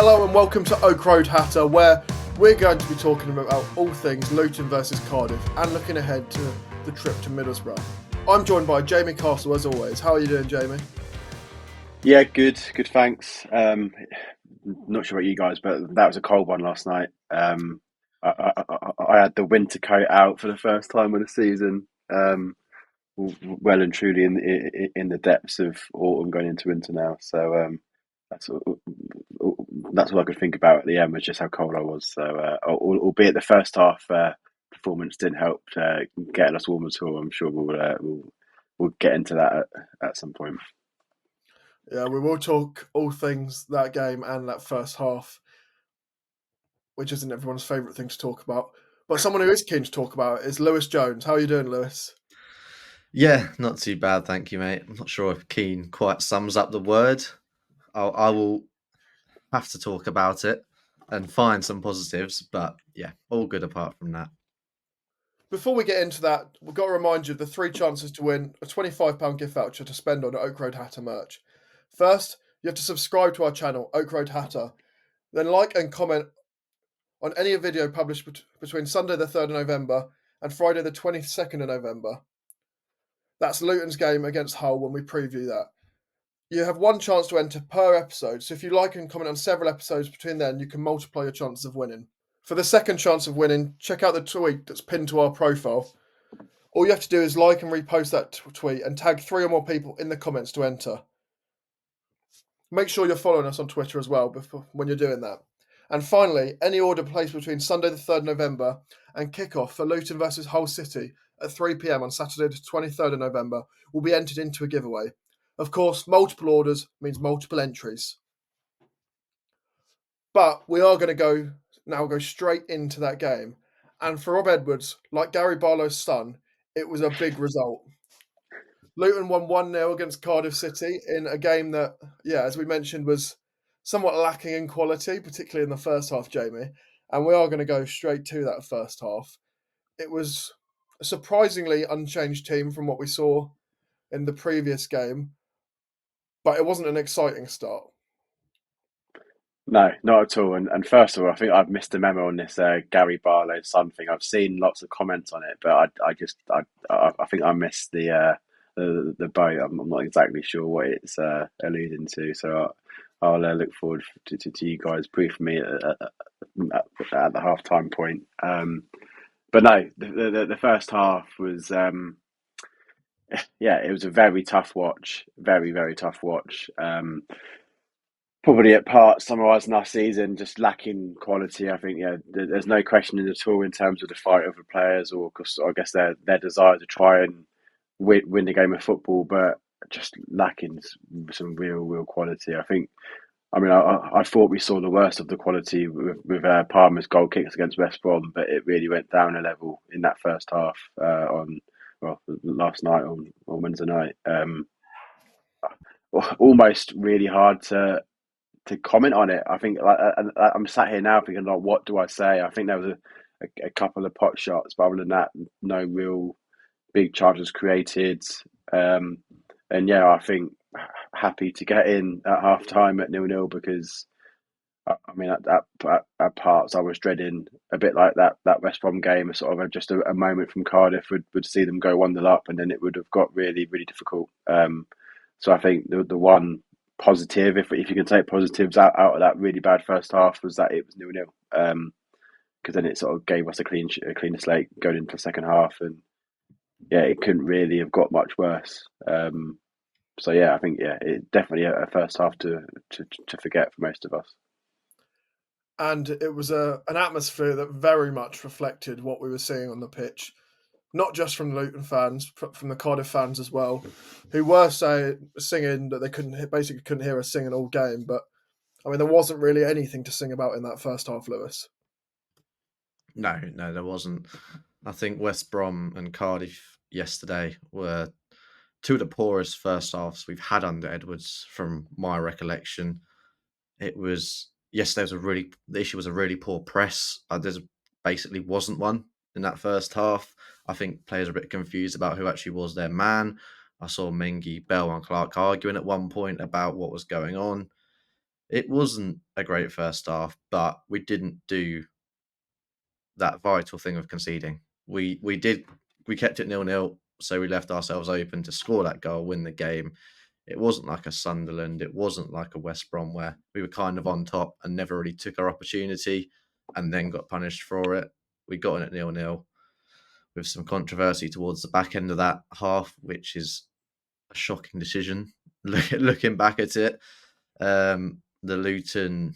Hello and welcome to Oak Road Hatter, where we're going to be talking about all things Luton versus Cardiff and looking ahead to the trip to Middlesbrough. I'm joined by Jamie Castle as always. How are you doing, Jamie? Yeah, good, thanks. Not sure about you guys, but that was a cold one last night. I had the winter coat out for the first time of the season, well and truly in the depths of autumn going into winter now. So that's that's all I could think about at the end was just how cold I was. So albeit the first half performance didn't help getting us warm at all. I'm sure we'll get into that at some point. Yeah, we will talk all things that game and that first half, which isn't everyone's favourite thing to talk about. But someone who is keen to talk about it is Lewis Jones. How are you doing, Lewis? Yeah, not too bad, thank you, mate. I'm not sure if keen quite sums up the word. I will have to talk about it and find some positives, but yeah, all good apart from that. Before we get into that, we've got to remind you of the three chances to win a £25 gift voucher to spend on Oak Road Hatter merch. First, you have to subscribe to our channel, Oak Road Hatter. Then like and comment on any video published between Sunday the 3rd of November and Friday the 22nd of November. That's Luton's game against Hull when we preview that. You have one chance to enter per episode, so if you like and comment on several episodes between then, you can multiply your chances of winning. For the second chance of winning, check out the tweet that's pinned to our profile. All you have to do is like and repost that tweet and tag 3 or more people in the comments to enter. Make sure you're following us on Twitter as well when you're doing that. And finally, any order placed between Sunday the 3rd of November and kick-off for Luton versus Hull City at 3 p.m. on Saturday the 23rd of November will be entered into a giveaway. Of course, multiple orders means multiple entries. But we are going to go straight into that game. And for Rob Edwards, like Gary Barlow's son, it was a big result. Luton won 1-0 against Cardiff City in a game that, as we mentioned, was somewhat lacking in quality, particularly in the first half, Jamie. And we are going to go straight to that first half. It was a surprisingly unchanged team from what we saw in the previous game, but it wasn't an exciting start. No, not at all. And first of all, I think I've missed a memo on this Gary Barlow son thing. I've seen lots of comments on it, but I think I missed the boat. I'm not exactly sure what it's alluding to. So I'll look forward to you guys briefing me at the halftime point. But no, the first half was it was a very tough watch, very tough watch. Probably at parts summarising our season, just lacking quality. I think there's no questioning at all in terms of the fight of the players, or because I guess their desire to try and win the game of football, but just lacking some real quality. I thought we saw the worst of the quality with Palmer's goal kicks against West Brom, but it really went down a level in that first half last night on Wednesday night. Almost really hard to comment on it. I think I'm sat here now thinking, like, what do I say? I think there was a couple of pot shots, but other than that, no real big chances created. I think happy to get in at half time at 0-0 because at parts I was dreading a bit like that West Brom game, just a moment from Cardiff would see them go 1-0 up, and then it would have got really difficult. So I think the one positive, if you can take positives out of that really bad first half, was that it was 0-0. Because then it sort of gave us a cleaner slate going into the second half, and it couldn't really have got much worse. I think it definitely a first half to forget for most of us. And it was an atmosphere that very much reflected what we were seeing on the pitch. Not just from the Luton fans, from the Cardiff fans as well, who were singing that they couldn't hear us singing all game. But I mean, there wasn't really anything to sing about in that first half, Lewis. No, there wasn't. I think West Brom and Cardiff yesterday were two of the poorest first halves we've had under Edwards, from my recollection. Yesterday the issue was a really poor press. There basically wasn't one in that first half. I think players are a bit confused about who actually was their man. I saw Mengi, Bell and Clark arguing at one point about what was going on. It wasn't a great first half, but we didn't do that vital thing of conceding. We kept it 0-0, so we left ourselves open to score that goal, win the game. It wasn't like a Sunderland, it wasn't like a West Brom where we were kind of on top and never really took our opportunity and then got punished for it. We got in at 0-0 with some controversy towards the back end of that half, which is a shocking decision. Looking back at it, the Luton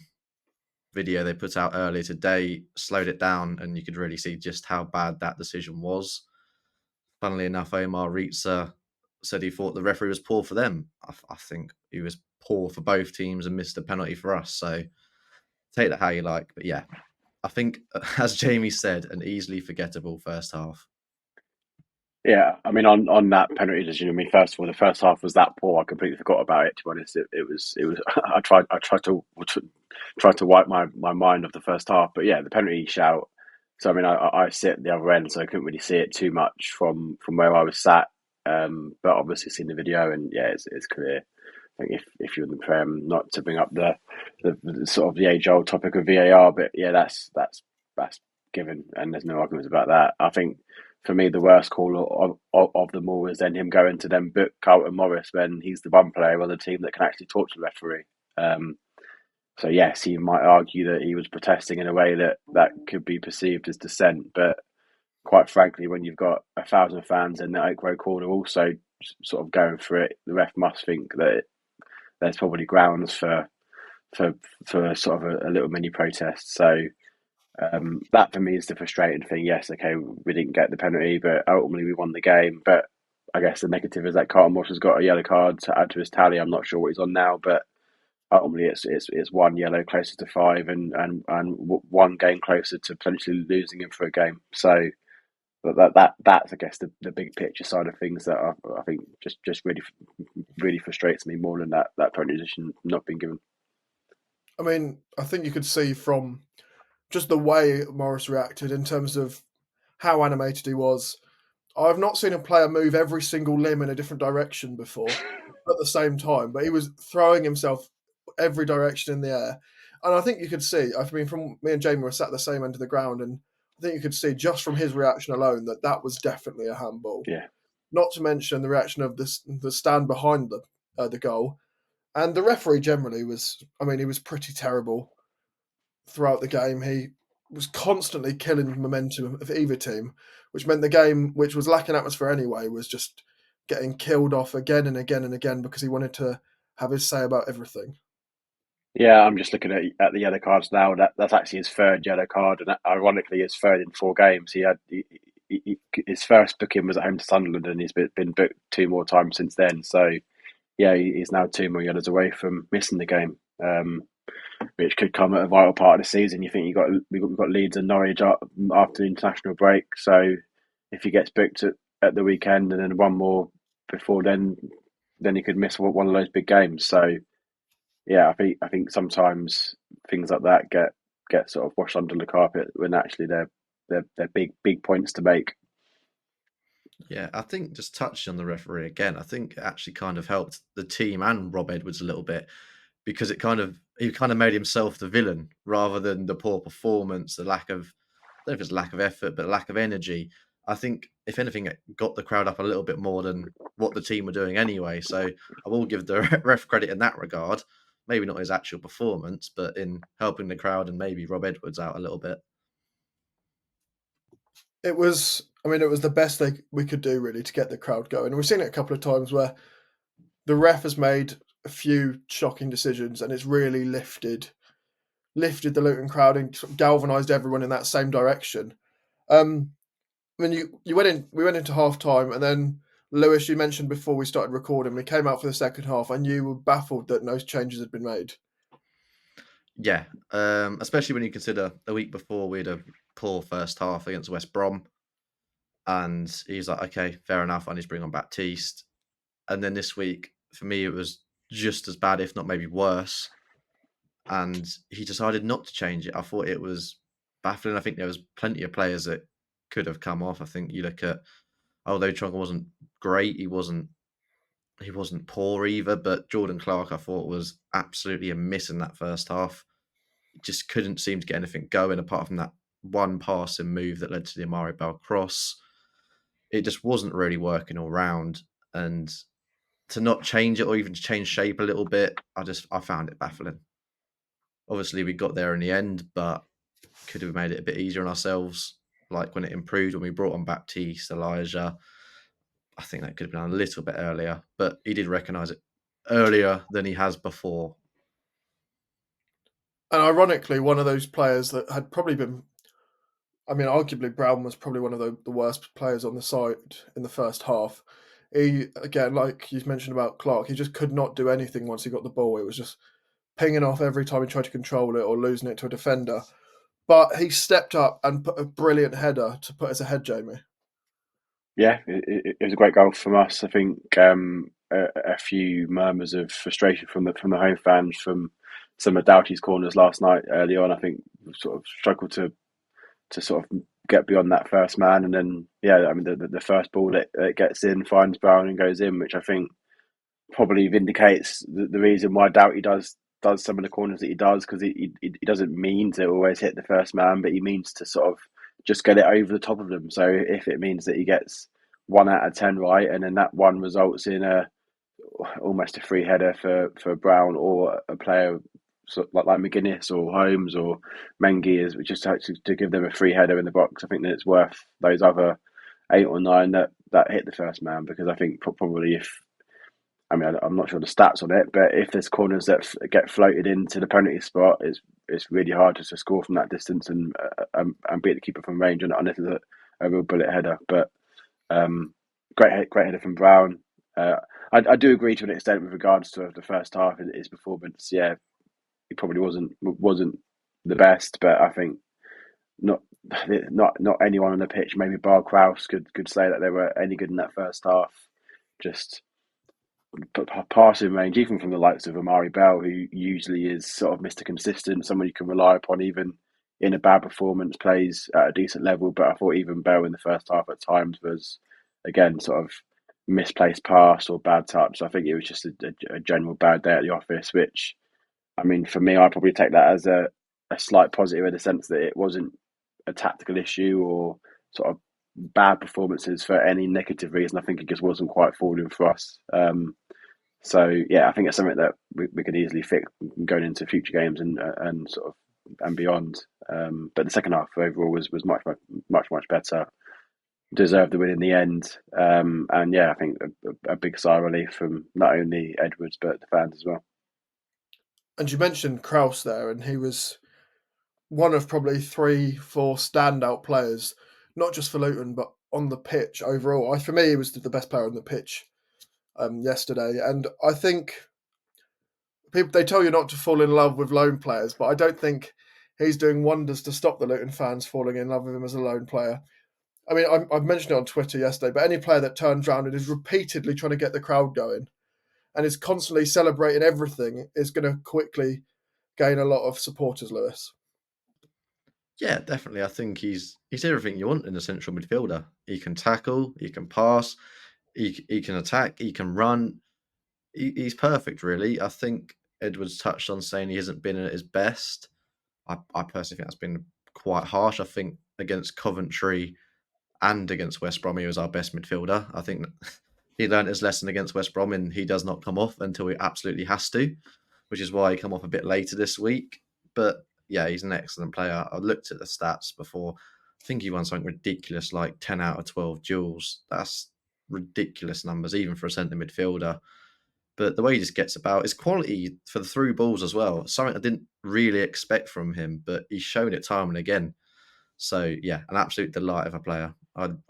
video they put out earlier today slowed it down, and you could really see just how bad that decision was. Funnily enough, Omar Ritza said he thought the referee was poor for them. I think he was poor for both teams and missed a penalty for us. So take that how you like. But yeah, I think, as Jamie said, an easily forgettable first half. Yeah, I mean, on that penalty decision, I mean, first of all, the first half was that poor. I completely forgot about it. To be honest, it was. I tried to wipe my mind of the first half, but yeah, the penalty shout. So I mean, I sit at the other end, so I couldn't really see it too much from where I was sat. But obviously seen the video, and yeah, it's clear. I think if you're in the Prem, not to bring up the sort of the age old topic of VAR, but yeah, that's given, and there's no arguments about that. I think for me, the worst call of them all is then him going to then book Carlton Morris when he's the one player on the team that can actually talk to the referee. So yes, he might argue that he was protesting in a way that could be perceived as dissent, but quite frankly, when you've got 1,000 fans in the Oak Road corner also sort of going for it, the ref must think that there's probably grounds for sort of a little mini protest. So that for me is the frustrating thing. Yes, okay, we didn't get the penalty, but ultimately we won the game. But I guess the negative is that Carlton Morris has got a yellow card to add to his tally. I'm not sure what he's on now, but ultimately it's one yellow closer to 5 and one game closer to potentially losing him for a game. So that's I guess the big picture side of things that I think just really frustrates me more than that penalty decision not being given. I mean, I think you could see from just the way Morris reacted in terms of how animated he was. I've not seen a player move every single limb in a different direction before at the same time, but he was throwing himself every direction in the air. And I think you could see, I mean, from me and Jamie were sat at the same end of the ground, and I think you could see just from his reaction alone that was definitely a handball. Yeah. Not to mention the reaction of the stand behind the goal. And the referee generally was, I mean, he was pretty terrible throughout the game. He was constantly killing momentum of either team, which meant the game, which was lacking atmosphere anyway, was just getting killed off again and again and again because he wanted to have his say about everything. Yeah, I'm just looking at the yellow cards now. That's actually his third yellow card, and ironically, his third in 4 games. His first booking was at home to Sunderland, and he's been booked 2 more times since then. So yeah, he's now 2 more yellows away from missing the game, which could come at a vital part of the season. You think we've got Leeds and Norwich after the international break, so if he gets booked at the weekend and then one more before then he could miss one of those big games. So yeah, I think sometimes things like that get sort of washed under the carpet when actually they're big points to make. Yeah, I think just touching on the referee again, I think it actually kind of helped the team and Rob Edwards a little bit because he kind of made himself the villain rather than the poor performance, the lack of, I don't know if it's lack of effort, but lack of energy. I think if anything, it got the crowd up a little bit more than what the team were doing anyway. So I will give the ref credit in that regard. Maybe not his actual performance, but in helping the crowd and maybe Rob Edwards out a little bit. It was, I mean, it was the best we could do really to get the crowd going. And we've seen it a couple of times where the ref has made a few shocking decisions and it's really lifted the Luton crowd and galvanised everyone in that same direction. I mean, we went into half time, and then Lewis, you mentioned before we started recording, we came out for the second half, and you were baffled that no changes had been made. Yeah, especially when you consider the week before we had a poor first half against West Brom, and he's like, okay, fair enough, I need to bring on Baptiste. And then this week, for me, it was just as bad, if not maybe worse. And he decided not to change it. I thought it was baffling. I think there was plenty of players that could have come off. I think you look at, although Tronga wasn't great, he wasn't he wasn't poor either, but Jordan Clark I thought was absolutely a miss in that first half. He just couldn't seem to get anything going apart from that one passing move that led to the Amari Bell cross. It just wasn't really working all round, and to not change it or even to change shape a little bit, I found it baffling. Obviously, we got there in the end, but could have made it a bit easier on ourselves. Like when it improved, when we brought on Baptiste, Elijah, I think that could have been done a little bit earlier, but he did recognise it earlier than he has before. And ironically, one of those players that had probably been, I mean, arguably Brown was probably one of the worst players on the side in the first half. He, again, like you mentioned about Clark, he just could not do anything once he got the ball. It was just pinging off every time he tried to control it or losing it to a defender. But he stepped up and put a brilliant header to put us ahead, Jamie. Yeah, it was a great goal from us. I think a few murmurs of frustration from the home fans from some of Doughty's corners last night early on. I think we sort of struggled to sort of get beyond that first man, and then I mean the first ball that gets in finds Brown and goes in, which I think probably vindicates the reason why Doughty does some of the corners that he does, because he doesn't mean to always hit the first man, but he means to sort of just get it over the top of them. So if it means that he gets 1 out of 10 right, and then that one results in almost a free header for Brown or a player like McGuinness or Holmes or Mengi, is just to give them a free header in the box, I think that it's worth those other 8 or 9 that hit the first man, because I think probably I'm not sure the stats on it, but if there's corners that get floated into the penalty spot, it's really hard to score from that distance and beat the keeper from range, unless it's a real bullet header. But great header from Brown. I do agree to an extent with regards to the first half. His performance, yeah, he probably wasn't the best, but I think not anyone on the pitch, maybe bar Kraus, could say that they were any good in that first half. Just passing range, even from the likes of Amari Bell, who usually is sort of Mr. Consistent, someone you can rely upon even in a bad performance, plays at a decent level. But I thought even Bell in the first half at times was, again, sort of misplaced pass or bad touch. So I think it was just a general bad day at the office, which, I mean, for me, I probably take that as a slight positive, in the sense that it wasn't a tactical issue or sort of bad performances for any negative reason. I think it just wasn't quite falling for us. So yeah, I think it's something that we could easily fix going into future games and sort of and beyond. But the second half overall was much better. Deserved the win in the end. And yeah, I think a big sigh of relief from not only Edwards but the fans as well. And you mentioned Kraus there, and he was one of probably 3-4 standout players, not just for Luton, but on the pitch overall. For me, he was the best player on the pitch yesterday. And I think people, they tell you not to fall in love with loan players, but I don't think he's doing wonders to stop the Luton fans falling in love with him as a loan player. I mean, I've mentioned it on Twitter yesterday, but any player that turns around and is repeatedly trying to get the crowd going and is constantly celebrating everything is going to quickly gain a lot of supporters, Lewis. Yeah, definitely. I think he's everything you want in a central midfielder. He can tackle, he can pass, he can attack, he can run. He's perfect, really. I think Edwards touched on saying he hasn't been at his best. I personally think that's been quite harsh. I think against Coventry and against West Brom, he was our best midfielder. I think he learned his lesson against West Brom, and he does not come off until he absolutely has to, which is why he come off a bit later this week. But yeah, he's an excellent player. I looked at the stats before. I think he won something ridiculous like 10 out of 12 duels. That's ridiculous numbers, even for a centre midfielder. But the way he just gets about, his quality for the through balls as well, something I didn't really expect from him, but he's shown it time and again. So yeah, an absolute delight of a player.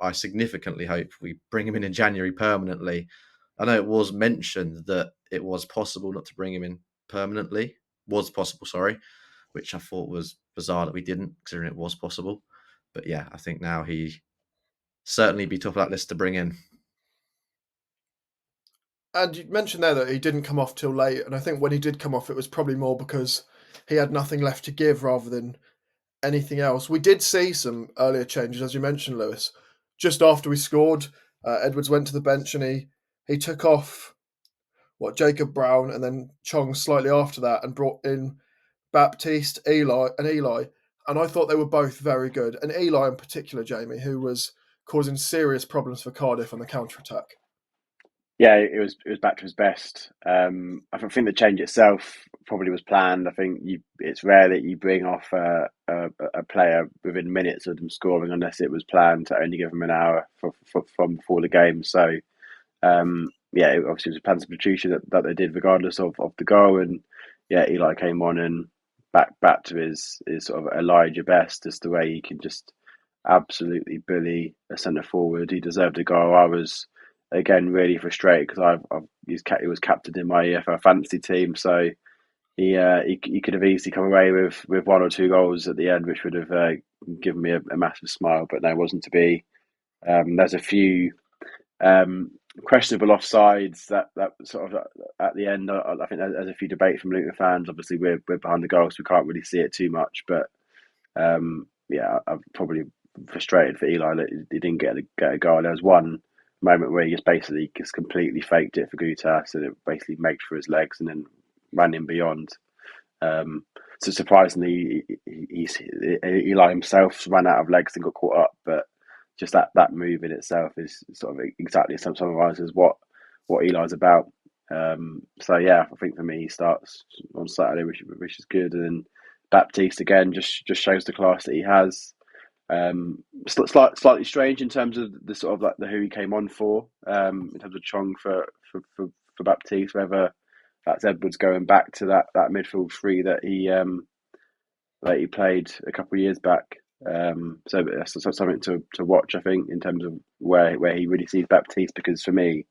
I significantly hope we bring him in January permanently. I know it was mentioned that it was possible not to bring him in permanently. Was possible, sorry, which I thought was bizarre that we didn't, considering it was possible. But yeah, I think now he certainly be top of that list to bring in. And you mentioned there that he didn't come off till late, and I think when he did come off, it was probably more because he had nothing left to give rather than anything else. We did see some earlier changes, as you mentioned, Lewis. Just after we scored, Edwards went to the bench and he took off Jacob Brown, and then Chong slightly after that, and brought in Baptiste, Eli. And I thought they were both very good. And Eli in particular, Jamie, who was causing serious problems for Cardiff on the counter-attack. Yeah, it was back to his best. I think the change itself probably was planned. I think it's rare that you bring off a player within minutes of them scoring unless it was planned to only give them an hour from before the game. So yeah, it obviously was a plan substitution that they did regardless of the goal. And yeah, Eli came on and back to his sort of Elijah best, just the way he can just absolutely bully a centre forward. He deserved a goal. I was again really frustrated because he was captain in my EFL fantasy team, so he could have easily come away with one or two goals at the end, which would have given me a massive smile. But no, it wasn't to be. There's a few questionable offsides that sort of at the end. I think there's a few debates from Luton fans. Obviously, we're behind the goal, so we can't really see it too much. But yeah, I'm probably frustrated for Eli that he didn't get a goal. There was one moment where he just completely faked it for Gutas, and it basically made for his legs and then ran in beyond. So surprisingly, Eli himself ran out of legs and got caught up, but just that move in itself is sort of exactly summarises what Eli's about. So yeah, I think for me he starts on Saturday, which is good, and then Baptiste again just shows the class that he has. Slightly strange in terms of the sort of like the who he came on for, in terms of Chong for Baptiste, whether that's Edwards going back to that midfield three that he played a couple of years back. So that's something to watch, I think, in terms of where he really sees Baptiste, because for me,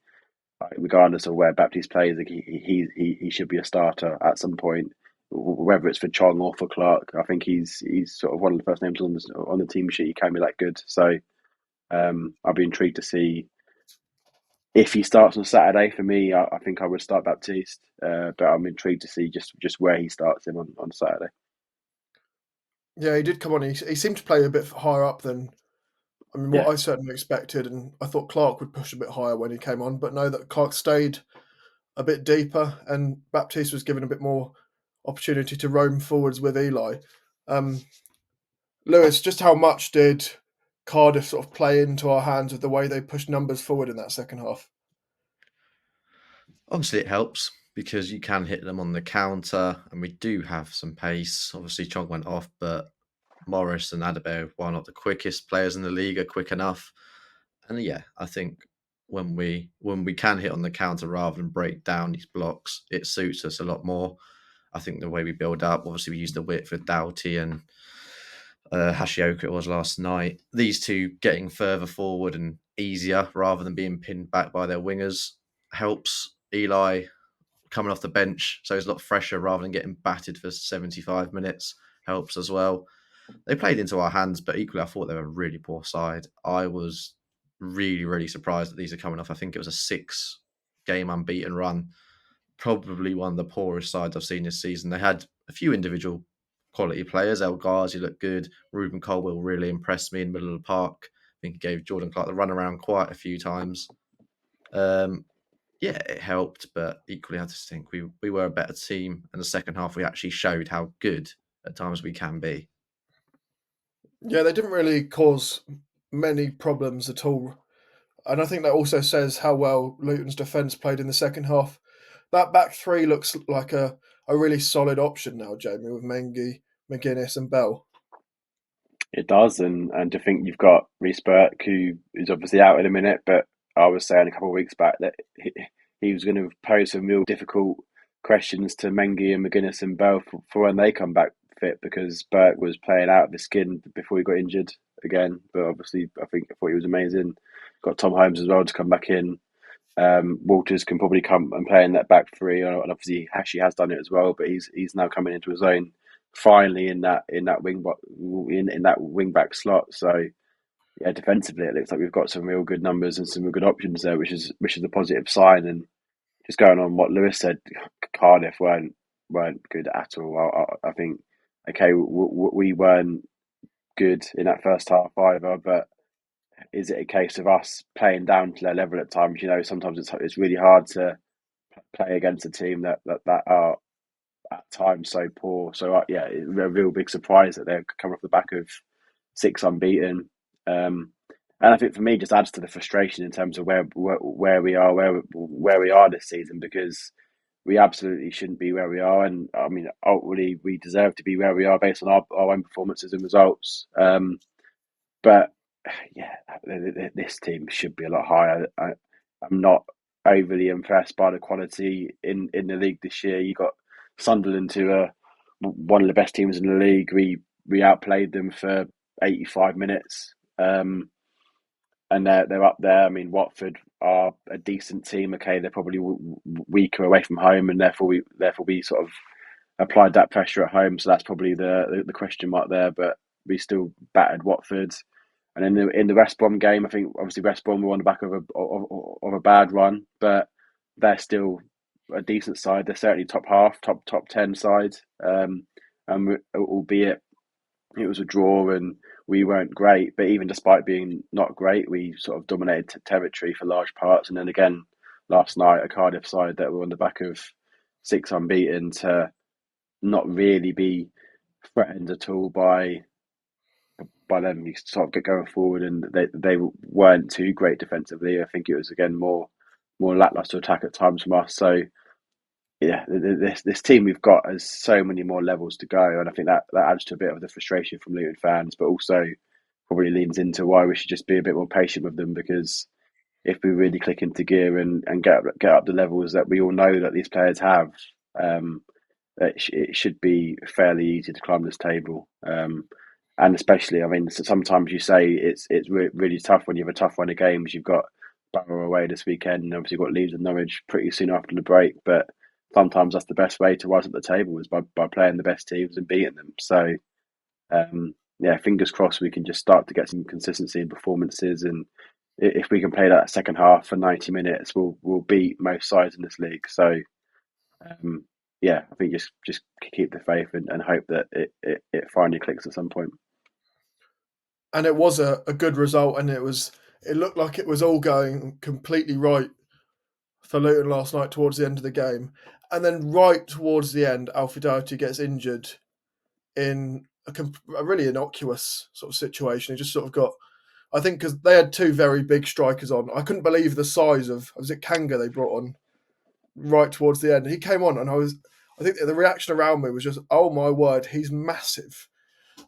regardless of where Baptiste plays, like he should be a starter at some point, whether it's for Chong or for Clark. I think he's sort of one of the first names on the team sheet. He can be that good, so I'll be intrigued to see if he starts on Saturday. For me, I think I would start Baptiste, but I'm intrigued to see just where he starts him on Saturday. Yeah, he did come on. He seemed to play a bit higher up than what I certainly expected, and I thought Clark would push a bit higher when he came on, but no, that Clark stayed a bit deeper, and Baptiste was given a bit more opportunity to roam forwards with Eli. Lewis, just how much did Cardiff sort of play into our hands with the way they pushed numbers forward in that second half? Obviously, it helps because you can hit them on the counter, and we do have some pace. Obviously, Chong went off, but Morris and Adebayo, while not the quickest players in the league, are quick enough. And yeah, I think when we can hit on the counter rather than break down these blocks, it suits us a lot more. I think the way we build up, obviously we use the width with Doughty and Hashioka it was last night. These two getting further forward and easier rather than being pinned back by their wingers helps. Eli coming off the bench, so he's a lot fresher rather than getting battered for 75 minutes, helps as well. They played into our hands, but equally I thought they were a really poor side. I was really, really surprised that these are coming off. I think it was a 6-game unbeaten run. Probably one of the poorest sides I've seen this season. They had a few individual quality players. El Ghazi looked good. Ruben Colwell really impressed me in the middle of the park. I think he gave Jordan Clark the run around quite a few times. Yeah, it helped, but equally I just think we were a better team. And the second half, we actually showed how good at times we can be. Yeah, they didn't really cause many problems at all. And I think that also says how well Luton's defence played in the second half. That back three looks like a really solid option now, Jamie, with Mengi, McGuinness and Bell. It does, and to think you've got Reece Burke, who is obviously out in a minute, but I was saying a couple of weeks back that he was going to pose some real difficult questions to Mengi and McGuinness and Bell for when they come back fit, because Burke was playing out of his skin before he got injured again. But obviously, I thought he was amazing. Got Tom Holmes as well to come back in. Walters can probably come and play in that back three, and obviously Hashi has done it as well. But he's now coming into his own finally in that wing back slot. So yeah, defensively it looks like we've got some real good numbers and some real good options there, which is a positive sign. And just going on what Lewis said, Cardiff weren't good at all. I think we weren't good in that first half either, but is it a case of us playing down to their level at times? You know, sometimes it's really hard to play against a team that are at times so poor. So yeah, a real big surprise that they're coming off the back of 6 unbeaten. And I think for me, just adds to the frustration in terms of where we are, where we are this season, because we absolutely shouldn't be where we are. And I mean, ultimately, we deserve to be where we are based on our own performances and results. But yeah, this team should be a lot higher. I'm not overly impressed by the quality in the league this year. You got Sunderland, who are one of the best teams in the league. We outplayed them for 85 minutes, and they're up there. I mean, Watford are a decent team. Okay, they're probably weaker away from home, and therefore we sort of applied that pressure at home. So that's probably the question mark there. But we still battered Watford. And in the West Brom game, I think obviously West Brom were on the back of a bad run, but they're still a decent side. They're certainly top half, top 10 side. And albeit it was a draw and we weren't great, but even despite being not great, we sort of dominated territory for large parts. And then again last night, a Cardiff side that were on the back of 6 unbeaten to not really be threatened at all by them. You sort of get going forward, and they weren't too great defensively. I think it was again more lackluster attack at times from us. So yeah, this team we've got has so many more levels to go, and I think that adds to a bit of the frustration from Luton fans, but also probably leans into why we should just be a bit more patient with them, because if we really click into gear and get up the levels that we all know that these players have, it should be fairly easy to climb this table. And especially, I mean, sometimes you say it's really tough when you have a tough run of games. You've got Barrow away this weekend, and obviously you've got Leeds and Norwich pretty soon after the break. But sometimes that's the best way to rise up the table, is by playing the best teams and beating them. So, yeah, fingers crossed we can just start to get some consistency in performances, and if we can play that second half for 90 minutes, we'll beat most sides in this league. So, yeah, I think just keep the faith and hope that it finally clicks at some point. And it was a good result, and it looked like it was all going completely right for Luton last night towards the end of the game. And then right towards the end, Alfie Doherty gets injured in a really innocuous sort of situation. He just sort of got, I think, because they had 2 very big strikers on. I couldn't believe the size of, was it Kanga they brought on right towards the end? He came on, and I think the reaction around me was just, oh my word, he's massive.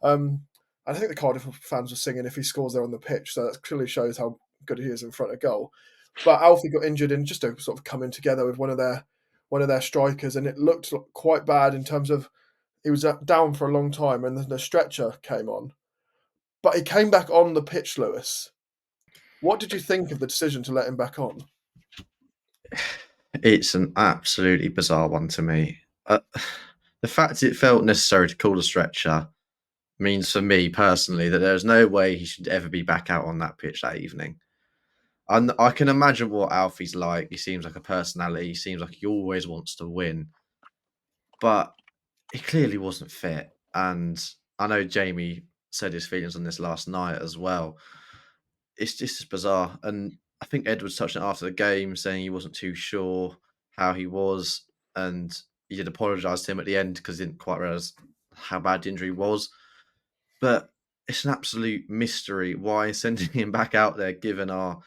And I think the Cardiff fans were singing if he scores there on the pitch, so that clearly shows how good he is in front of goal. But Alfie got injured in just a sort of coming together with one of their strikers, and it looked quite bad in terms of he was down for a long time, and then the stretcher came on. But he came back on the pitch, Lewis. What did you think of the decision to let him back on? It's an absolutely bizarre one to me. The fact it felt necessary to call a stretcher means for me personally that there's no way he should ever be back out on that pitch that evening. And I can imagine what Alfie's like. He seems like a personality. He seems like he always wants to win. But he clearly wasn't fit. And I know Jamie said his feelings on this last night as well. It's just bizarre. And I think Edwards touched on it after the game, saying he wasn't too sure how he was. And he did apologise to him at the end because he didn't quite realise how bad the injury was. But it's an absolute mystery why sending him back out there, given our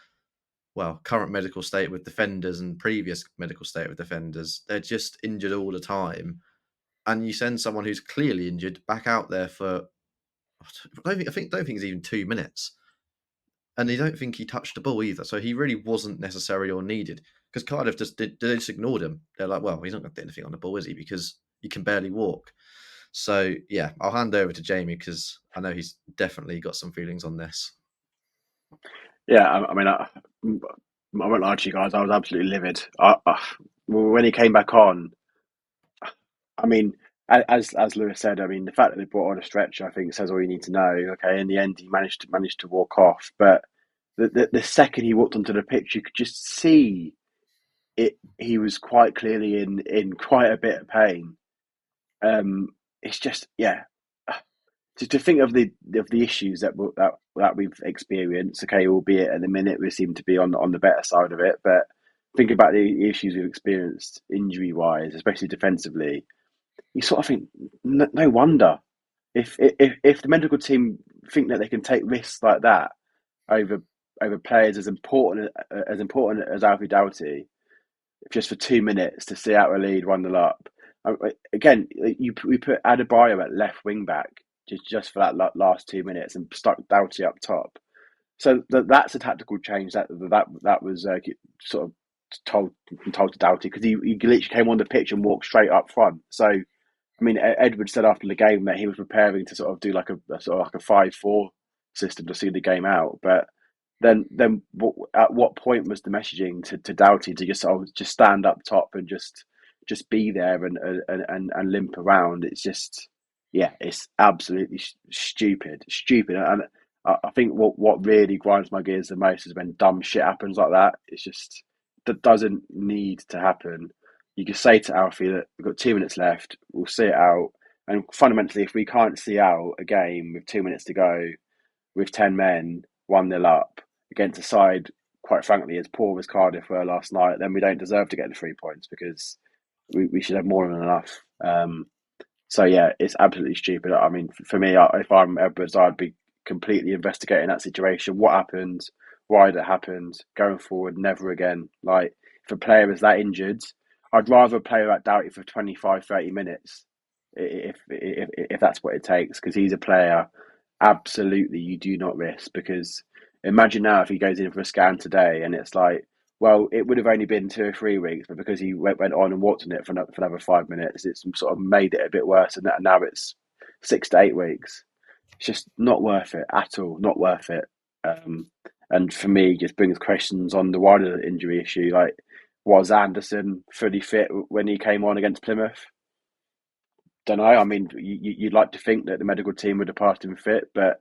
current medical state with defenders and previous medical state with defenders. They're just injured all the time. And you send someone who's clearly injured back out there for, I don't think it's even 2 minutes. And they don't think he touched the ball either. So he really wasn't necessary or needed, because Cardiff they just ignored him. They're like, well, he's not going to do anything on the ball, is he? Because he can barely walk. So, yeah, I'll hand over to Jamie because I know he's definitely got some feelings on this. Yeah, I mean, I won't lie to you guys. I was absolutely livid. When he came back on, I mean, as Lewis said, I mean, the fact that they brought on a stretcher, I think, says all you need to know. Okay, in the end, he managed to walk off, but the second he walked onto the pitch, you could just see it. He was quite clearly in quite a bit of pain. It's just, yeah. To think of the issues that we've experienced, okay, albeit at the minute we seem to be on the better side of it, but think about the issues we've experienced injury-wise, especially defensively, you sort of think, no wonder. If the medical team think that they can take risks like that over players as Alfie Doughty, just for 2 minutes to see out a lead 1-0 up. Again, we put Adebayo at left wing back just for that last 2 minutes and stuck Doughty up top. So that's a tactical change that was sort of told to Doughty, because he literally came on the pitch and walked straight up front. So I mean, Edward said after the game that he was preparing to sort of do like a sort of like a 5-4 system to see the game out, but then at what point was the messaging to Doughty to just stand up top and just be there and limp around? It's just, yeah, it's absolutely stupid, and I think what really grinds my gears the most is when dumb shit happens like that. It's just, that doesn't need to happen. You can say to Alfie that we've got 2 minutes left, we'll see it out, and fundamentally, if we can't see out a game with 2 minutes to go, with 10 men, 1-0 up, against a side, quite frankly, as poor as Cardiff were last night, then we don't deserve to get the 3 points, because we should have more than enough. So yeah, it's absolutely stupid. I mean, for me, if I'm Edwards, I'd be completely investigating that situation. What happened? Why did it happen? Going forward, never again. Like, if a player is that injured, I'd rather play like Doughty for 25, 30 minutes if that's what it takes, because he's a player absolutely you do not risk. Because imagine now if he goes in for a scan today and it's like, well, it would have only been 2 or 3 weeks, but because he went on and walked on it for another 5 minutes, it's sort of made it a bit worse, and now it's 6 to 8 weeks. It's just not worth it at all, not worth it. And for me, just brings questions on the wider injury issue. Like, was Anderson fully fit when he came on against Plymouth? Don't know. I mean, you'd like to think that the medical team would have passed him fit, but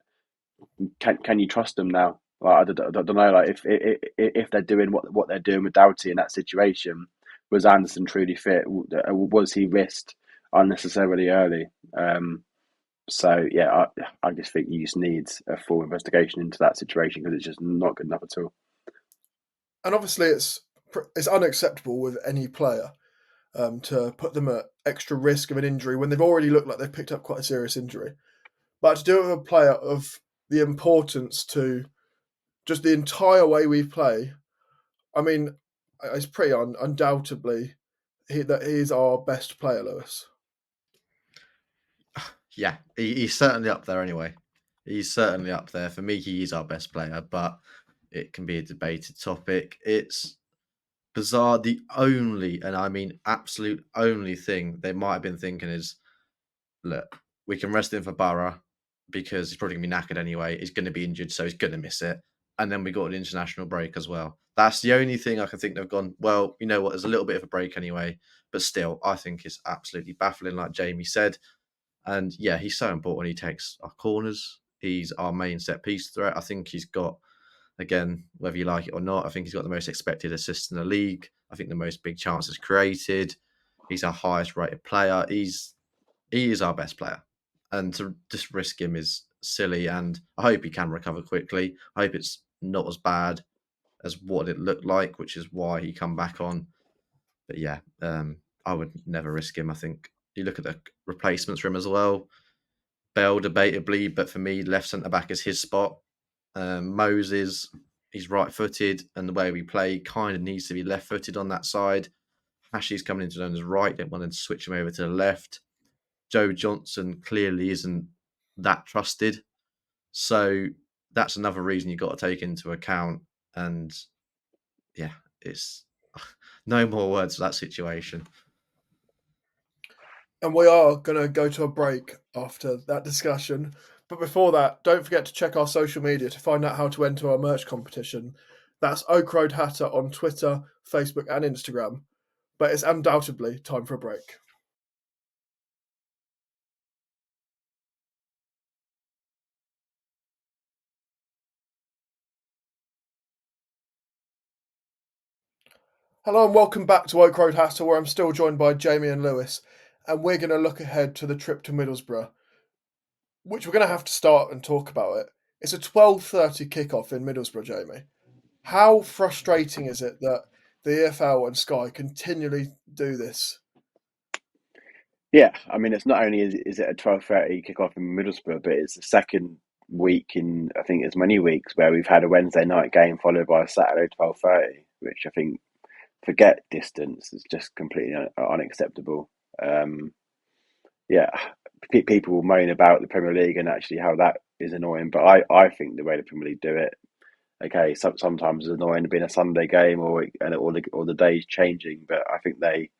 can you trust them now? Like, I don't know. Like, if they're doing what they're doing with Doughty in that situation, was Anderson truly fit? Was he risked unnecessarily early? So yeah, I just think you just need a full investigation into that situation, because it's just not good enough at all. And obviously, it's unacceptable with any player to put them at extra risk of an injury when they've already looked like they've picked up quite a serious injury. But to do it with a player of the importance to just the entire way we play, I mean, it's pretty undoubtedly that he's our best player, Lewis. Yeah, he's certainly up there anyway. He's certainly up there. For me, he is our best player, but it can be a debated topic. It's bizarre. The only, and I mean absolute only thing they might have been thinking is, look, we can rest him for Borough because he's probably going to be knackered anyway. He's going to be injured, so he's going to miss it. And then we got an international break as well. That's the only thing I can think they've gone, well, you know what, there's a little bit of a break anyway. But still, I think it's absolutely baffling, like Jamie said. And yeah, he's so important. He takes our corners. He's our main set piece threat. I think he's got, again, whether you like it or not, I think he's got the most expected assists in the league. I think the most big chances created. He's our highest rated player. He is our best player. And to just risk him is silly. And I hope he can recover quickly. I hope it's not as bad as what it looked like, which is why he come back on. But yeah, I would never risk him. I think you look at the replacements for him as well. Bell, debatably, but for me, left centre back is his spot. Moses, he's right-footed, and the way we play kind of needs to be left-footed on that side. Ashley's coming into on his right. They wanted to switch him over to the left. Joe Johnson clearly isn't that trusted. So that's another reason you've got to take into account. And yeah, it's no more words for that situation. And we are going to go to a break after that discussion. But before that, don't forget to check our social media to find out how to enter our merch competition. That's Oak Road Hatter on Twitter, Facebook, and Instagram. But it's undoubtedly time for a break. Hello and welcome back to Oak Road Hatter, where I'm still joined by Jamie and Lewis, and we're going to look ahead to the trip to Middlesbrough, which we're going to have to start and talk about it. It's a 12:30 kickoff in Middlesbrough, Jamie. How frustrating is it that the EFL and Sky continually do this. Yeah, I mean, it's not only is it a 12:30 kickoff in Middlesbrough, but it's the second week in I think as many weeks where we've had a Wednesday night game followed by a Saturday 12:30, which I think forget distance is just completely unacceptable. Um, yeah, people will moan about the Premier League and actually how that is annoying, but I think the way the Premier League do it, okay, sometimes it's annoying being a Sunday game or the days changing, but I think they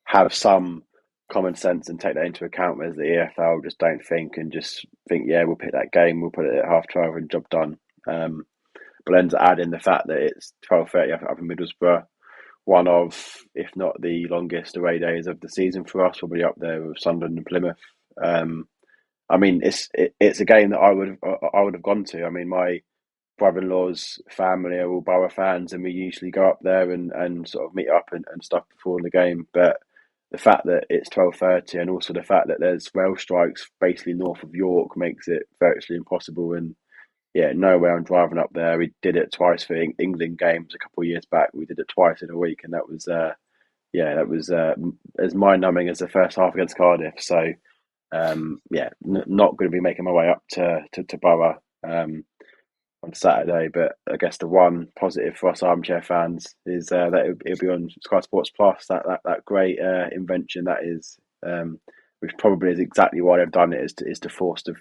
have some common sense and take that into account, whereas the EFL just don't think and just think, yeah, we'll pick that game, we'll put it at 12:30 and job done. But then to add in the fact that it's 12:30 up in Middlesbrough, one of, if not the longest away days of the season for us, probably up there with Sunderland and Plymouth. I mean, it's a game that I would have gone to. I mean, my brother-in-law's family are all Borough fans, and we usually go up there and sort of meet up and stuff before the game. But the fact that it's 12:30 and also the fact that there's rail strikes basically north of York makes it virtually impossible. And yeah, no way I'm driving up there. We did it twice for England games a couple of years back. We did it twice in a week, and that was that was as mind-numbing as the first half against Cardiff. So not going to be making my way up to Borough on Saturday. But I guess the one positive for us armchair fans is that it'll be on Sky Sports Plus. That great invention that is, which probably is exactly why they've done it, is to force the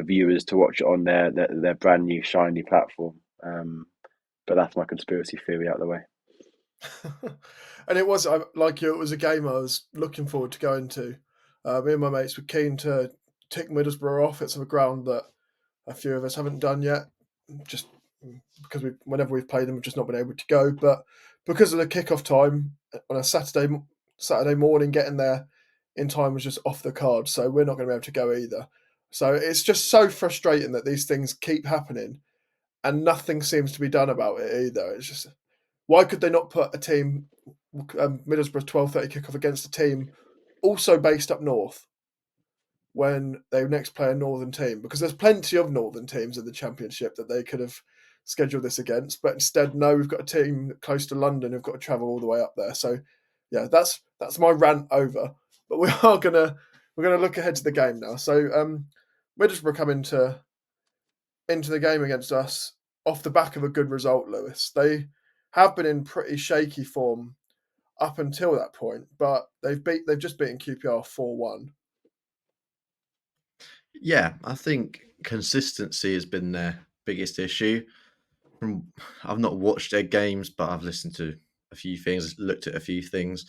viewers to watch it on their brand new shiny platform. But that's my conspiracy theory out of the way. And it was like you. It was a game I was looking forward to going to. Me and my mates were keen to tick Middlesbrough off. It's a ground that a few of us haven't done yet, just because whenever we've played them, we've just not been able to go. But because of the kickoff time on a Saturday morning, getting there in time was just off the card. So we're not going to be able to go either. So it's just so frustrating that these things keep happening and nothing seems to be done about it either. It's just, why could they not put a team, Middlesbrough 12:30 kickoff against a team also based up north when they next play a northern team? Because there's plenty of northern teams in the Championship that they could have scheduled this against, but instead, no, we've got a team close to London who've got to travel all the way up there. So, yeah, that's my rant over. But we're gonna look ahead to the game now. So, Middlesbrough come into the game against us off the back of a good result, Lewis. They have been in pretty shaky form up until that point, but they've just beaten QPR 4-1. Yeah, I think consistency has been their biggest issue. I've not watched their games, but I've listened to a few things, looked at a few things.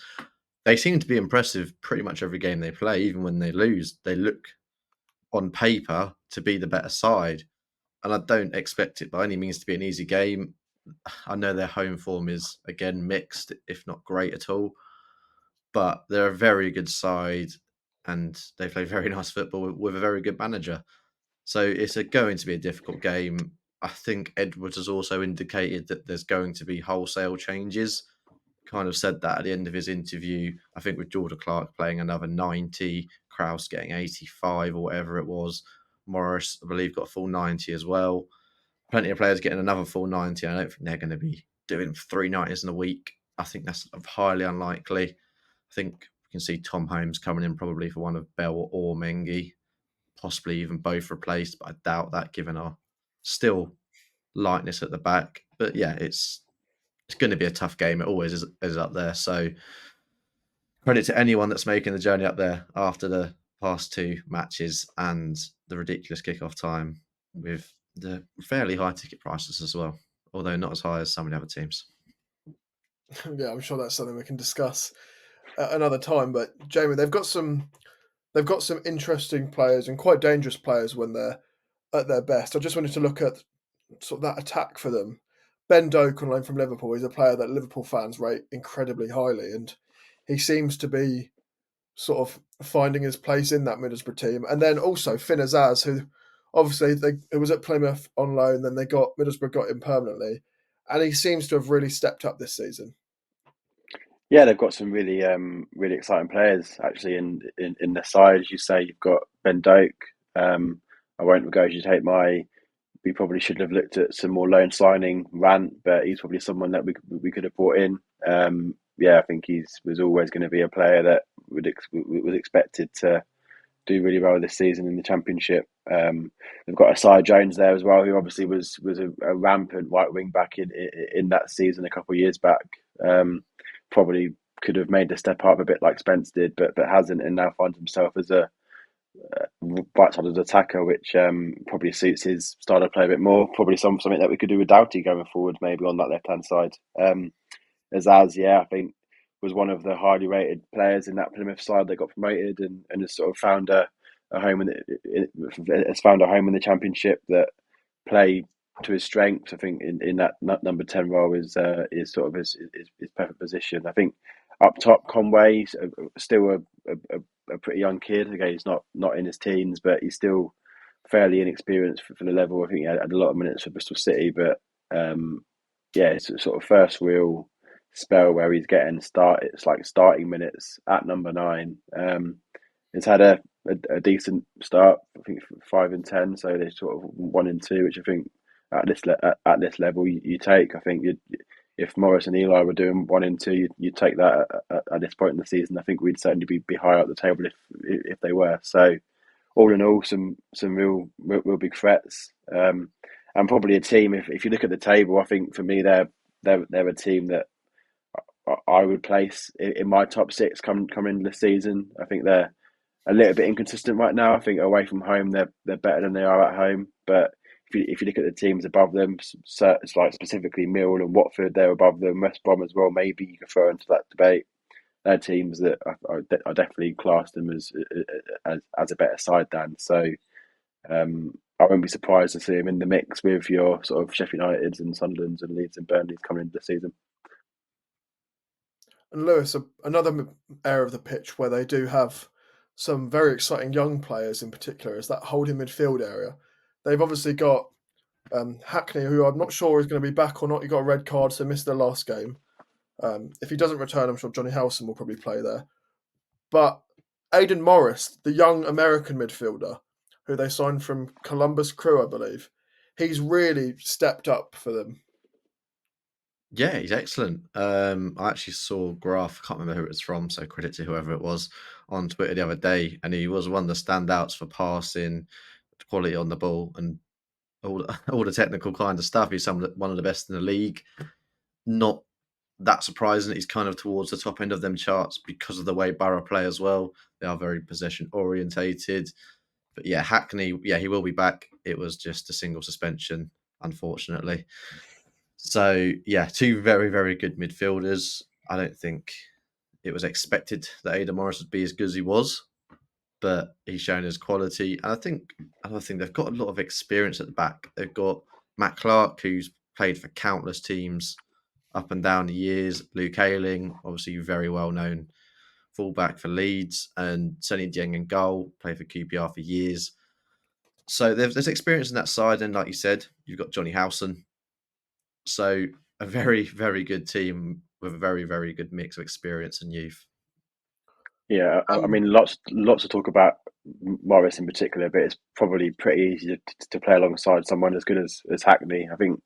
They seem to be impressive pretty much every game they play, even when they lose. They look on paper to be the better side. And I don't expect it by any means to be an easy game. I know their home form is, again, mixed, if not great at all. But they're a very good side and they play very nice football with a very good manager. So it's going to be a difficult game. I think Edwards has also indicated that there's going to be wholesale changes. Kind of said that at the end of his interview. I think with Jordan Clark playing another 90, Krause getting 85 or whatever it was. Morris, I believe, got a full 90 as well. Plenty of players getting another full 90. I don't think they're going to be doing 390s in a week. I think that's highly unlikely. I think we can see Tom Holmes coming in probably for one of Bell or Mengi, possibly even both replaced, but I doubt that given our still lightness at the back. But yeah, it's going to be a tough game. It always is up there. So credit to anyone that's making the journey up there after the past two matches and the ridiculous kickoff time with the fairly high ticket prices as well, although not as high as some of the other teams. Yeah, I'm sure that's something we can discuss at another time. But Jamie, they've got some interesting players and quite dangerous players when they're at their best. I just wanted to look at sort of that attack for them. Ben Doak on loan from Liverpool is a player that Liverpool fans rate incredibly highly, and he seems to be sort of finding his place in that Middlesbrough team. And then also Finn Azaz, who obviously it was at Plymouth on loan, then Middlesbrough got him permanently, and he seems to have really stepped up this season. Yeah, they've got some really exciting players actually in the side. As you say, you've got Ben Doak. I won't regurgitate my we probably should have looked at some more loan signing rant, but he's probably someone that we could have brought in. I think was always going to be a player that was expected to do really well this season in the Championship. They've got Asai Jones there as well, who obviously was a rampant right wing back in that season a couple of years back. Probably could have made the step up a bit like Spence did, but hasn't, and now finds himself as a right-sided attacker, which probably suits his style of play a bit more. Probably something that we could do with Doughty going forward, maybe on that left-hand side. Azaz, I think was one of the highly rated players in that Plymouth side that got promoted and has sort of found a home in the Championship that play to his strengths. I think in that number 10 role is sort of his perfect position. I think up top, Conway's still a pretty young kid. Again, he's not in his teens, but he's still fairly inexperienced for the level. I think he had a lot of minutes for Bristol City, but it's a sort of first real spell where he's getting starting minutes at number 9. He's had a decent start. I think 5 and 10, so they're sort of 1 and 2, which I think at this level you take. I think if Morris and Eli were doing 1 and 2, you'd take that at this point in the season. I think we'd certainly be higher up the table if they were. So all in all, some real big threats, and probably a team. If you look at the table, I think for me they're a team that I would place in my top 6 coming into the season. I think they're a little bit inconsistent right now. I think away from home they're better than they are at home. But if you look at the teams above them, it's like specifically Mill and Watford, they're above them. West Brom as well. Maybe you could throw into that debate. They're teams that I definitely class them as a better side than. So I won't be surprised to see them in the mix with your sort of Sheffield Uniteds and Sunderlands and Leeds and Burnleys coming into the season. And Lewis, another area of the pitch where they do have some very exciting young players in particular is that holding midfield area. They've obviously got Hackney, who I'm not sure is going to be back or not. He got a red card, so missed their last game. If he doesn't return, I'm sure Johnny Howson will probably play there. But Aidan Morris, the young American midfielder, who they signed from Columbus Crew, I believe, he's really stepped up for them. Yeah, he's excellent. I actually saw a graph, I can't remember who it was from, so credit to whoever it was, on Twitter the other day, and he was one of the standouts for passing, quality on the ball, and all the technical kind of stuff. He's one of the best in the league. Not that surprising that he's kind of towards the top end of them charts because of the way Borough play as well. They are very possession orientated. But yeah, Hackney, he will be back. It was just a single suspension, unfortunately. So yeah, 2 very, very good midfielders. I don't think it was expected that Aidan Morris would be as good as he was, but he's shown his quality. And I think another thing, they've got a lot of experience at the back. They've got Matt Clark, who's played for countless teams up and down the years. Luke Ayling, obviously very well known fullback for Leeds, and Sonny Dieng and goal, played for QPR for years. So there's experience in that side, and like you said, you've got Johnny Howson. So a very, very good team with a very, very good mix of experience and youth. Yeah, I mean, lots to talk about Morris in particular, but it's probably pretty easy to play alongside someone as good as Hackney. I think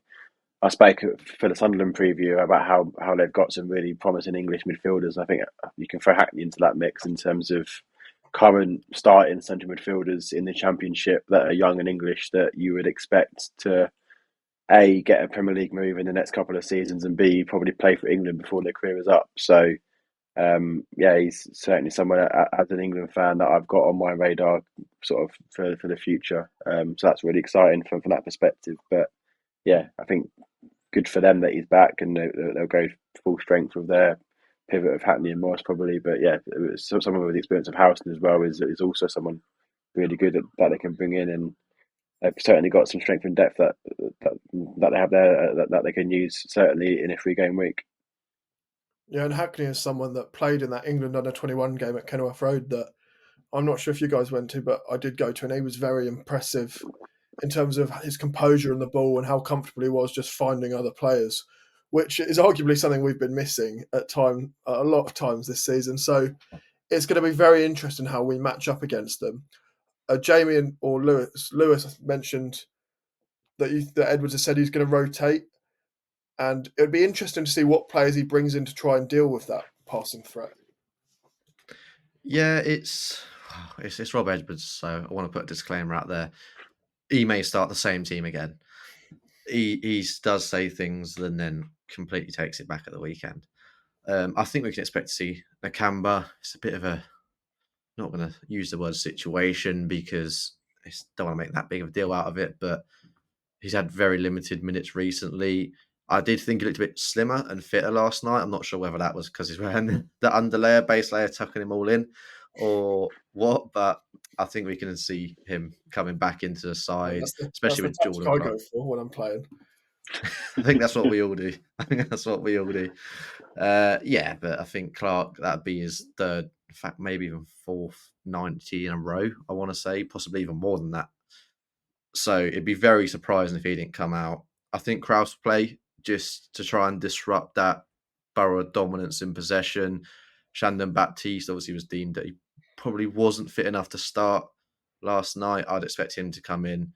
I spoke for the Sunderland preview about how they've got some really promising English midfielders. I think you can throw Hackney into that mix in terms of current starting central midfielders in the Championship that are young and English that you would expect to A, get a Premier League move in the next couple of seasons, and B, probably play for England before their career is up. So he's certainly someone as an England fan that I've got on my radar sort of for the future. So that's really exciting from that perspective. But yeah, I think good for them that he's back and they'll go full strength with their pivot of Hackney and Morris probably. But yeah, someone with the experience of Houston as well is also someone really good that they can bring in, and they've certainly got some strength and depth that they have there that they can use certainly in a 3-game week. Yeah, and Hackney is someone that played in that England under-21 game at Kenilworth Road that I'm not sure if you guys went to, but I did go to, and he was very impressive in terms of his composure on the ball and how comfortable he was just finding other players, which is arguably something we've been missing a lot of times this season. So it's going to be very interesting how we match up against them. Jamie or Lewis mentioned that Edwards has said he's going to rotate, and it would be interesting to see what players he brings in to try and deal with that passing threat. Yeah, it's Rob Edwards, so I want to put a disclaimer out there. He may start the same team again. He does say things and then completely takes it back at the weekend. I think we can expect to see Nakamba. It's a bit of a, not going to use the word situation because I don't want to make that big of a deal out of it, but he's had very limited minutes recently. I did think he looked a bit slimmer and fitter last night. I'm not sure whether that was because he's wearing the underlayer, base layer, tucking him all in or what, but I think we can see him coming back into the side, especially with Jordan Clark. Clark. I go for when I'm playing. I think that's what we all do. Yeah, but I think Clark, that'd be his third, in fact, maybe even fourth 90 in a row, I want to say, possibly even more than that. So it'd be very surprising if he didn't come out. I think Kraus will play just to try and disrupt that Borough dominance in possession. Shandon Baptiste obviously was deemed that he probably wasn't fit enough to start last night. I'd expect him to come in.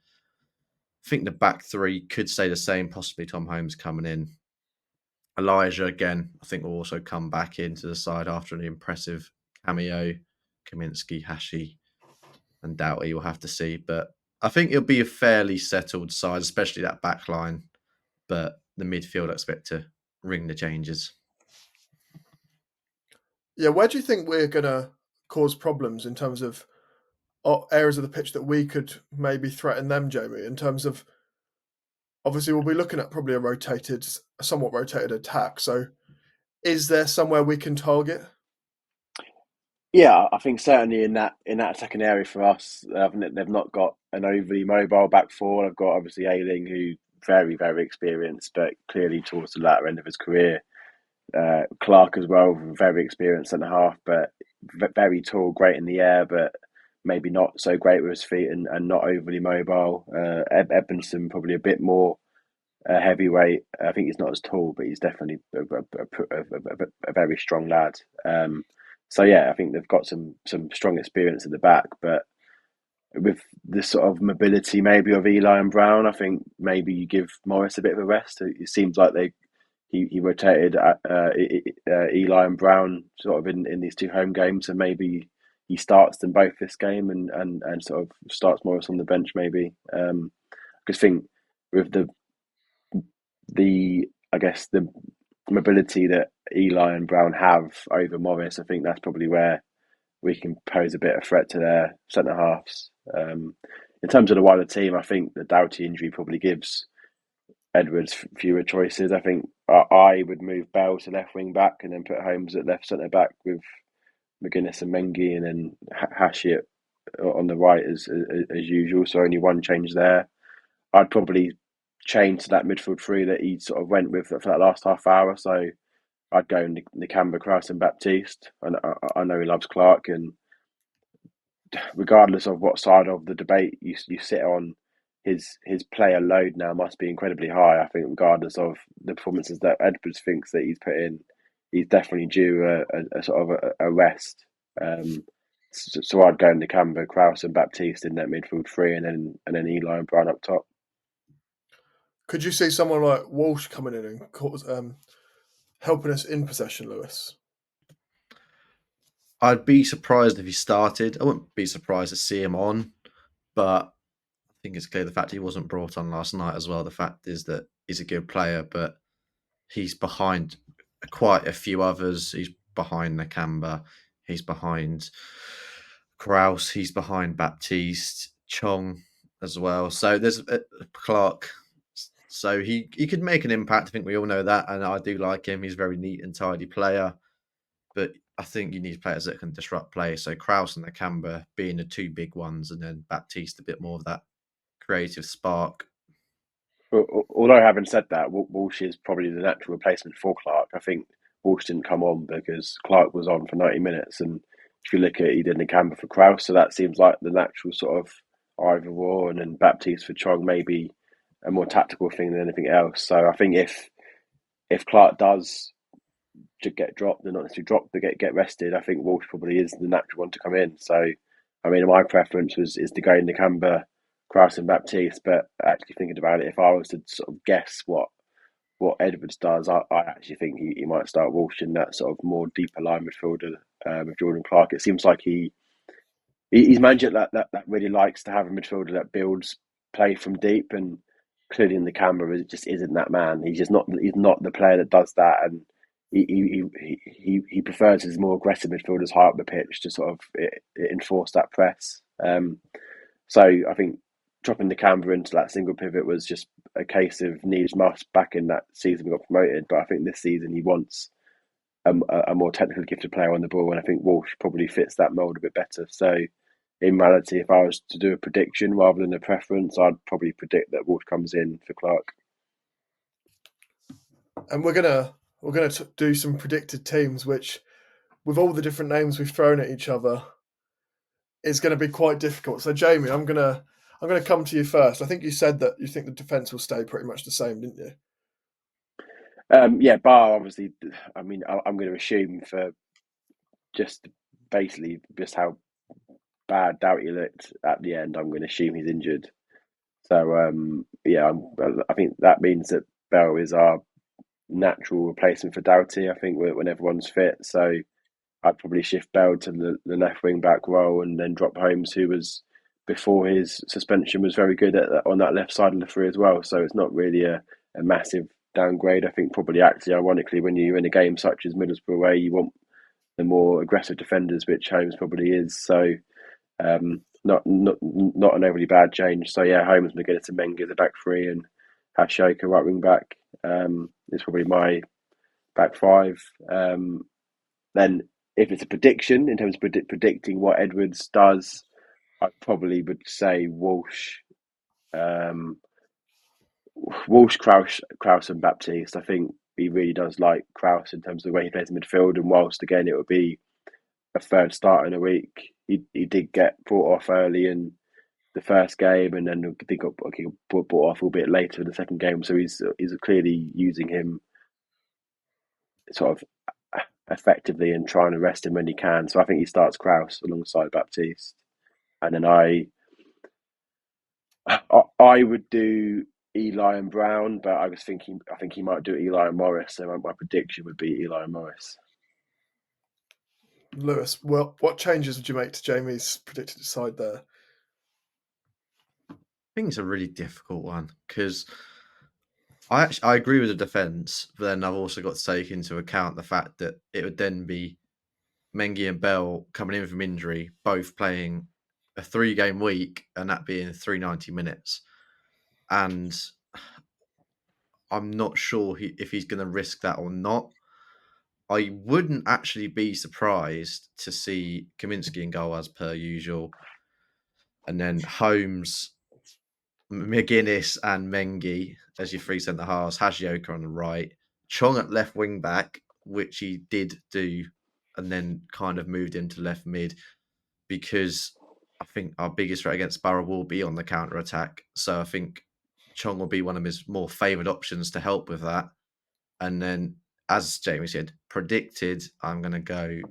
I think the back three could stay the same, possibly Tom Holmes coming in. Elijah, again, I think will also come back into the side after an impressive cameo. Kaminsky, Hashi, and Doughty, we'll have to see. But I think it'll be a fairly settled side, especially that back line. But the midfield, I expect to ring the changes. Yeah, where do you think we're going to cause problems in terms of areas of the pitch that we could maybe threaten them, Jamie, in terms of, obviously we'll be looking at probably a somewhat rotated attack. So is there somewhere we can target? Yeah, I think certainly in that attacking area for us, they've not got an overly mobile back four. They've got obviously Ayling, who very, very experienced, but clearly towards the latter end of his career. Clark as well, very experienced centre half, but very tall, great in the air, but maybe not so great with his feet and not overly mobile. Edmondson probably a bit more heavyweight. I think he's not as tall, but he's definitely a very strong lad. So yeah, I think they've got some strong experience at the back, but with the sort of mobility maybe of Eli and Brown, I think maybe you give Morris a bit of a rest. It seems like he rotated Eli and Brown sort of in these two home games, and maybe he starts them both this game and sort of starts Morris on the bench maybe. I just think with the I guess the mobility that Eli and Brown have over Morris, I think that's probably where we can pose a bit of threat to their centre halves. In terms of the wider team, I think the Doughty injury probably gives Edwards fewer choices. I think I would move Bell to left wing back and then put Holmes at left centre back with McGuinness and Mengi, and then Hashi on the right as usual. So only one change there. I'd probably change to that midfield three that he sort of went with for that last half hour. So I'd go Nakamba, Kraus, and Baptiste. And I know he loves Clark, and regardless of what side of the debate you sit on, his player load now must be incredibly high. I think regardless of the performances that Edwards thinks that he's put in, he's definitely due a sort of a rest. So I'd go Nakamba, Kraus, and Baptiste in that midfield three, and then Eli and Brown up top. Could you see someone like Walsh coming in and helping us in possession, Lewis? I'd be surprised if he started. I wouldn't be surprised to see him on, but I think it's clear the fact he wasn't brought on last night as well. The fact is that he's a good player, but he's behind quite a few others. He's behind Nakamba. He's behind Kraus. He's behind Baptiste, Chong as well. So there's Clark. So he could make an impact. I think we all know that, and I do like him. He's a very neat and tidy player, but I think you need players that can disrupt play. So Kraus and Nakamba being the two big ones, and then Baptiste a bit more of that creative spark. Although having said that, Walsh is probably the natural replacement for Clark. I think Walsh didn't come on because Clark was on for 90 minutes, and if you look at it, he did Nakamba for Kraus, so that seems like the natural sort of either or, and then Baptiste for Chong maybe a more tactical thing than anything else. So I think if Clark does get dropped, and not necessarily dropped, but get rested, I think Walsh probably is the natural one to come in. So, I mean, my preference is to go Nakamba, Kraus and Baptiste. But actually thinking about it, if I was to sort of guess what Edwards does, I actually think he might start Walsh in that sort of more deeper line midfielder with Jordan Clark. It seems like he's manager that really likes to have a midfielder that builds play from deep, and clearly in the camera it just isn't that man. He's not the player that does that, and he prefers his more aggressive midfielders high up the pitch to sort of enforce that press. So I think dropping the Canberra into that single pivot was just a case of needs must. Back in that season we got promoted, but I think this season he wants a more technically gifted player on the ball, and I think Walsh probably fits that mould a bit better. So in reality, if I was to do a prediction rather than a preference, I'd probably predict that Walsh comes in for Clark. And we're gonna do some predicted teams, which, with all the different names we've thrown at each other, is going to be quite difficult. So, Jamie, I'm gonna come to you first. I think you said that you think the defence will stay pretty much the same, didn't you? Yeah, bar obviously. I mean, I'm going to assume for just basically just how bad Doughty looked at the end, I'm going to assume he's injured. So yeah, I think that means that Bell is our natural replacement for Doughty. I think when everyone's fit, so I'd probably shift Bell to the left wing back role and then drop Holmes, who was before his suspension was very good on that left side of the three as well. So it's not really a massive downgrade. I think probably actually ironically when you're in a game such as Middlesbrough away, you want the more aggressive defenders, which Holmes probably is. So not an overly bad change. So yeah, Holmes, McGuinness and Menga the back three, and Hashoka right wing back is probably my back five. Then if it's a prediction in terms of predicting what Edwards does, I probably would say Walsh, Kraus and Baptiste. I think he really does like Kraus in terms of the way he plays in midfield, and whilst again it would be a third start in a week, he did get brought off early in the first game, and then he got brought off a bit later in the second game. So he's clearly using him sort of effectively and trying to rest him when he can. So I think he starts Kraus alongside Baptiste, and then I would do Eli and Brown, but I think he might do Eli and Morris. So my prediction would be Eli and Morris. Lewis, well, what changes would you make to Jamie's predicted side there? I think it's a really difficult one because I agree with the defence, but then I've also got to take into account the fact that it would then be Mengi and Bell coming in from injury, both playing a 3-game week, and that being 390 minutes. And I'm not sure if he's going to risk that or not. I wouldn't actually be surprised to see Kaminsky in goal as per usual, and then Holmes, McGuinness and Mengi as your three centre halves, Hagioka on the right, Chong at left wing back, which he did do, and then kind of moved into left mid because I think our biggest threat against Borough will be on the counter attack. So I think Chong will be one of his more favoured options to help with that. And then, as Jamie said, predicted, I'm going to go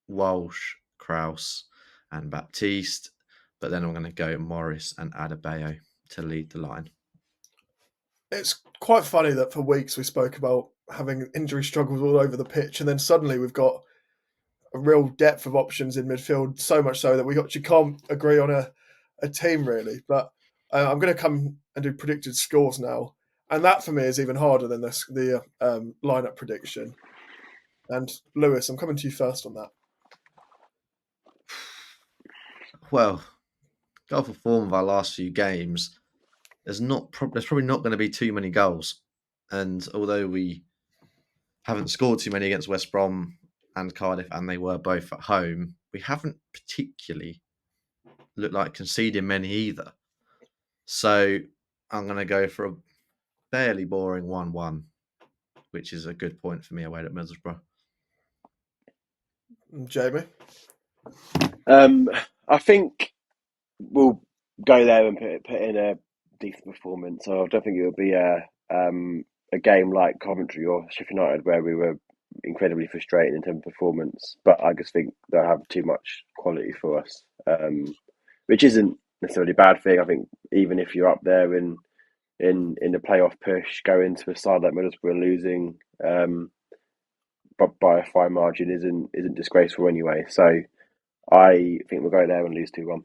Walsh, Kraus, and Baptiste. But then I'm going to go Morris and Adebayo to lead the line. It's quite funny that for weeks we spoke about having injury struggles all over the pitch, and then suddenly we've got a real depth of options in midfield, so much so that we actually can't agree on a team really. But I'm going to come and do predicted scores now, and that for me is even harder than the lineup prediction. And Lewis, I'm coming to you first on that. Well, go for form of our last few games. There's probably not going to be too many goals, and although we haven't scored too many against West Brom and Cardiff, and they were both at home, we haven't particularly looked like conceding many either. So I'm going to go for a fairly boring 1-1, which is a good point for me away at Middlesbrough. Jamie? I think we'll go there and put in a decent performance. So I don't think it will be a game like Coventry or Sheffield United where we were incredibly frustrated in terms of performance. But I just think they'll have too much quality for us, which isn't necessarily a bad thing. I think even if you're up there in the playoff push, going to a side like Middlesbrough losing but by a fine margin isn't disgraceful anyway. So I think we'll go there and lose 2-1.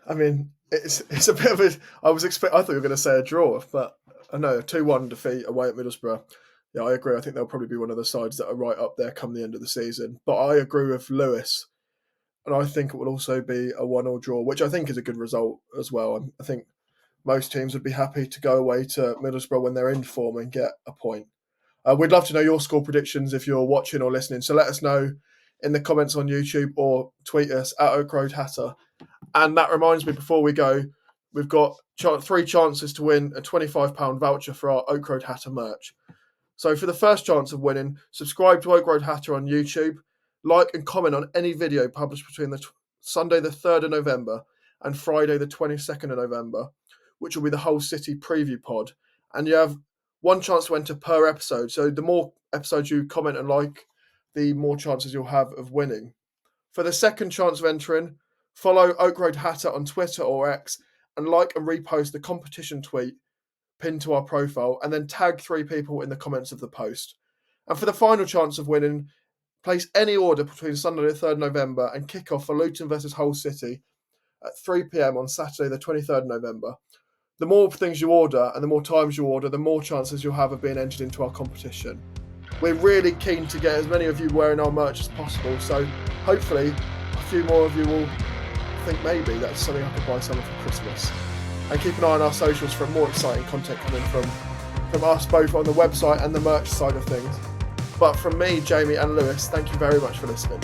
I mean, it's a bit of a. I thought you were going to say a draw, but I know a 2-1 defeat away at Middlesbrough. Yeah, I agree. I think they'll probably be one of the sides that are right up there come the end of the season. But I agree with Lewis, and I think it will also be a 1-1 draw, which I think is a good result as well. I think most teams would be happy to go away to Middlesbrough when they're in form and get a point. We'd love to know your score predictions if you're watching or listening. So let us know in the comments on YouTube or tweet us at Oak Road Hatter. And that reminds me, before we go, we've got 3 chances to win a £25 voucher for our Oak Road Hatter merch. So for the first chance of winning, subscribe to Oak Road Hatter on YouTube, like and comment on any video published between the Sunday the 3rd of November and Friday the 22nd of November, which will be the Hull City preview pod. And you have 1 chance to enter per episode. So the more episodes you comment and like, the more chances you'll have of winning. For the second chance of entering, follow Oak Road Hatter on Twitter or X and like and repost the competition tweet pinned to our profile, and then tag 3 people in the comments of the post. And for the final chance of winning, place any order between Sunday the 3rd November and kick off for Luton versus Hull City at 3 p.m. on Saturday the 23rd November. The more things you order and the more times you order, the more chances you'll have of being entered into our competition. We're really keen to get as many of you wearing our merch as possible, so hopefully a few more of you will think maybe that's something I could buy someone for Christmas. And keep an eye on our socials for more exciting content coming from us both on the website and the merch side of things. But from me, Jamie and Lewis, thank you very much for listening.